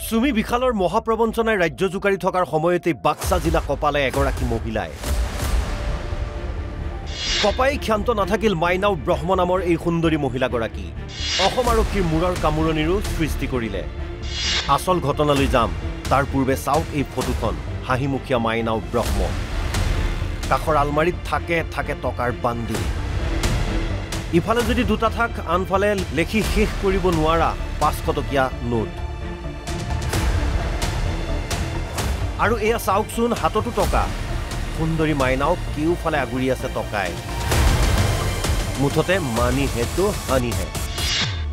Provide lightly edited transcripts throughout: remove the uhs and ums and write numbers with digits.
সুমি বিশালৰ মহাপ্ৰবঞ্চনাই ৰাজ্য জোকাৰি থকাৰ সময়তে বাক্সা জিলা কপালে এগৰাকী মহিলাই কপাই ক্ষান্ত নাথাকিল মাইনাও ব্ৰহ্ম নামৰ এই সুন্দৰী মহিলাগৰাকী অসম আৰক্ষীৰ মূৰৰ কামুৰণিৰো সৃষ্টি কৰিলে আসল ঘটনালৈ যাম তাৰ পূৰ্বে চাওক এই ফটোখন হাঁহিমুখীয়া মাইনাও ব্ৰহ্ম কাখৰ আলমাৰীত থাকে টকাৰ বান্দিল ইফালে যদি দুটা থাক আনফালে লেখি শেষ কৰিব নোৱাৰা 500 টকীয়া নোট আৰু এয়া চাওকচোন হাততো টকা সুন্দৰী মাইনাও কিউফালে আগুৰি আছে টকাই মুঠতে মানি হেতু হানি হে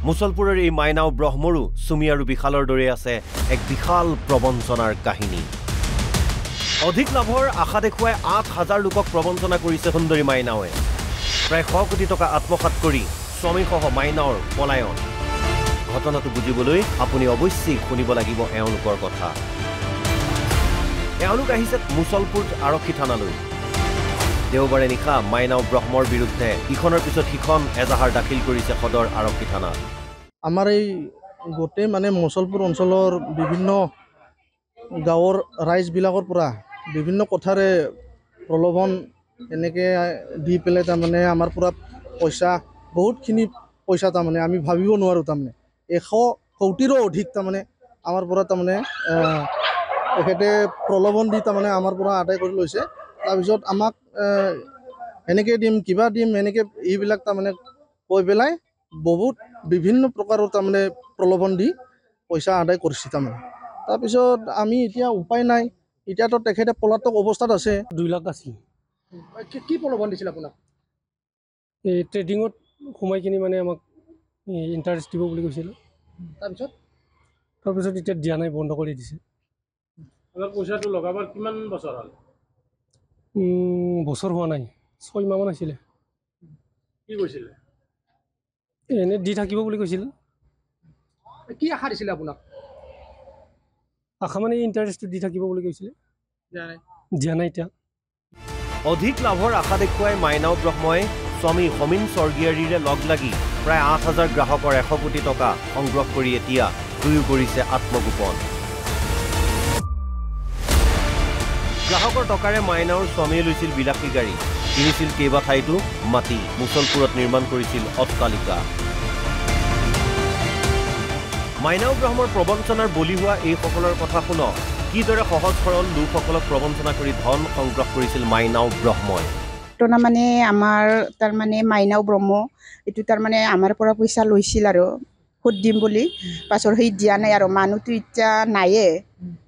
মুছলপুৰৰ এই মাইনাও ব্ৰহ্মৰো সুমি আৰু বিশালৰ দৰে আছে এক বিশাল প্ৰবঞ্চনাৰ কাহিনী অধিক লাভৰ আশা দেখুৱাই 8000 লোকক প্ৰবঞ্চনা কৰিছে সুন্দৰী মাইনাৱে প্ৰায় 100 কোটি টকা আত্মসাৎ কৰি স্বামীসহ মাইনাৰ পলায়ন ঘটনাটো বুজিবলৈ আপুনি অৱশ্যেই শুনিব লাগিব এওঁলোকৰ কথা এওঁলোক আহিছে মুছলপুৰ আৰক্ষী থানালৈ দেওবাৰে নিশা মাইনাও ব্ৰহ্মৰ বিৰুদ্ধে ইখনৰ পিছত সিখন এজাহাৰ দাখিল কৰিছে সদৰ আৰক্ষী থানা আমাৰ এই গোটেই মানে মুছলপুৰ অঞ্চলৰ বিভিন্ন গাঁৱৰ ৰাইজবিলাকৰ পৰা বিভিন্ন কথাৰে প্ৰলোভন এনেকৈ দি পেলাই তাৰমানে আমাৰ পৰা পইচা বহুতখিনি পইচা তাৰমানে আমি ভাবিব নোৱাৰোঁ তাৰমানে 100 কোটিৰো অধিক তাৰমানে আমাৰ পৰা তাৰমানে তেখেতে প্ৰলোভন দি তাৰমানে আমাৰ পৰা আদায় কৰি লৈছে তাৰপিছত আমাক এনেকৈ দিম কিবা দিম এনেকৈ এইবিলাক তাৰমানে কৈ পেলাই বহুত বিভিন্ন প্ৰকাৰৰ তাৰমানে প্ৰলোভন দি পইচা আদায় কৰিছে তাৰমানে তাৰপিছত আমি এতিয়া উপায় নাই এতিয়াতো তেখেতে পলাতক অৱস্থাত আছে 2 লাখ আছিল কি প্ৰলোভন দিছিল আপোনাক এই ট্ৰেডিঙত সোমাই কিনি মানে আমাক ইণ্টাৰেষ্ট দিব বুলি কৈছিল তাৰপিছত এতিয়া দিয়া নাই বন্ধ কৰি দিছে পইচাটো লগাবৰ কিমান বছৰ হ'ল বছৰ হোৱা নাই 6 মাহমান আছিলে কি কৈছিলে এনে দি থাকিব বুলি কৈছিল কি আশা দিছিলে আপোনাক আশা মানে ইণ্টাৰেষ্টটো দি থাকিব বুলি কৈছিলে দিয়া নাই এতিয়া অধিক লাভৰ আশা দেখুৱাই মাইনাও ব্ৰহ্মই স্বামী সমীন স্বৰ্গীয়াৰীৰে লগ লাগি প্ৰায় 8000 গ্ৰাহকৰ 100 কোটি টকা সংগ্ৰহ কৰি এতিয়া দুয়ো কৰিছে আত্মগোপন গ্ৰাহকৰ টকাৰে মাইনাওৰ স্বামীয়ে লৈছিল বিলাসী গাড়ী কিনিছিল কেইবা ঠাইতো মাটি মুছলপুৰত নিৰ্মাণ কৰিছিল অট্টালিকা মাইনাও ব্ৰহ্মৰ প্ৰবঞ্চনাৰ বলি হোৱা এইসকলৰ কথা শুনক কিদৰে সহজ সৰল লোকসকলক প্ৰবঞ্চনা কৰি ধন সংগ্ৰহ কৰিছিল মাইনাও ব্ৰহ্মই ঘটনা মানে আমাৰ তাৰমানে মাইনাও ব্ৰহ্ম এইটো তাৰমানে আমাৰ পৰা পইচা লৈছিল আৰু সুদ দিম বুলি পাছৰ সেই দিয়া নাই আৰু মানুহটো এতিয়া নায়ে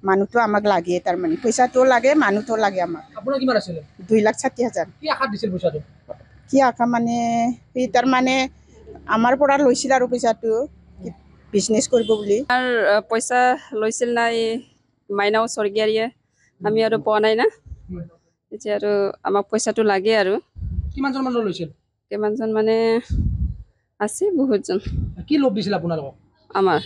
মানুহটো আমাক লাগে তাৰমানে পইচাটো লাগে মানুহটো লাগে আমাক আপোনাৰ কিমান আছিলে 2,60,000 কি আশা দিছিল পইচাটো কি আশা মানে সেই তাৰমানে আমাৰ পৰা লৈছিল আৰু পইচাটো বিজনেছ কৰিব বুলি আৰ পয়সা লৈছিল না এই মাইনাও স্বৰ্গীয়াৰিয়ে আমি আৰ পোৱা নাই না এতিয়া আৰু আমাক পইচাটো লাগে আৰু কিমানজন মানুহ লৈছিল কিমানজন মানে আছে বহুতজন কি লোভ দিছিল আপোনালোকক আমাৰ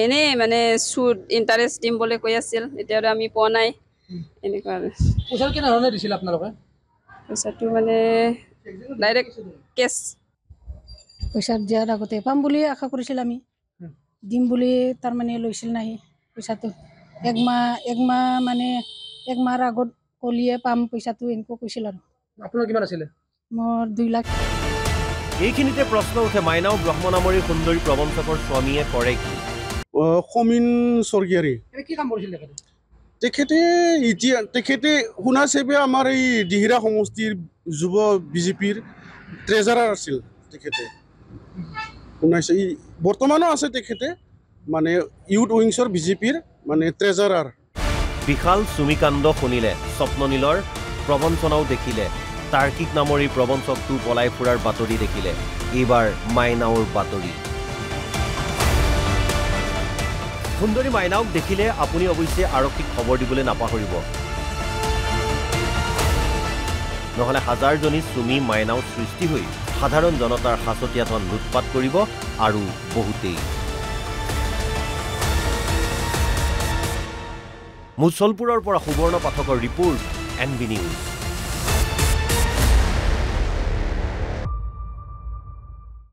এনে মানে সুদ ইণ্টাৰেষ্ট দিম বুলি কৈ আছিল এতিয়া আৰু আমি পোৱা নাই এনেকুৱা আৰু পইচা কেনেধৰণে দিছিল আপোনালোকে পইচাটো মানে ডাইৰেক্ট কেছ পইচা দিয়াৰ আগতে পাম বুলি আশা কৰিছিল আমি দিম বুলি তাৰমানে লৈছিল নাই পইচাটো এক মাহৰ আগত কলিয়ে পাম পইচাটো এনেকৈ কৈছিল আৰু আপোনাৰ কিমান আছিলে মোৰ 2 লাখ এইখিনিতে প্ৰশ্ন উঠে মাইনাও ব্ৰহ্ম নামৰ এই সুন্দৰী প্ৰবঞ্চকৰ স্বামীয়ে কৰে কি সমীন স্বৰ্গীয়াৰী কি কাম কৰিছিল তেখেতে শুনা চেপে আমাৰ এই দিহিৰা সমষ্টিৰ যুৱ বিজেপিৰ ট্ৰেজাৰাৰ আছিল তেখেতে শুনাইছে বৰ্তমানো আছে তেখেতে মানে ইউথ উইংছৰ বিজেপিৰ মানে ট্ৰেজাৰাৰ বিশাল সুমিকাণ্ড শুনিলে স্বপ্ননীলৰ প্ৰবঞ্চনাও দেখিলে তাৰ্কিক নামৰ এই প্ৰবঞ্চকটো পলাই ফুৰাৰ বাতৰি দেখিলে এইবাৰ মাইনাওৰ বাতৰি সুন্দৰী মাইনাওক দেখিলে আপুনি অৱশ্যে আৰক্ষীক খবৰ দিবলৈ নাপাহৰিব নহ'লে হাজাৰজনী চুমি মাইনাও সৃষ্টি হৈ সাধাৰণ জনতাৰ সাঁচতীয়া ধন লুটপাট কৰিব আৰু বহুতেই মুছলপুৰৰ পৰা সুবৰ্ণ পাঠকৰ ৰিপৰ্ট NB নিউজ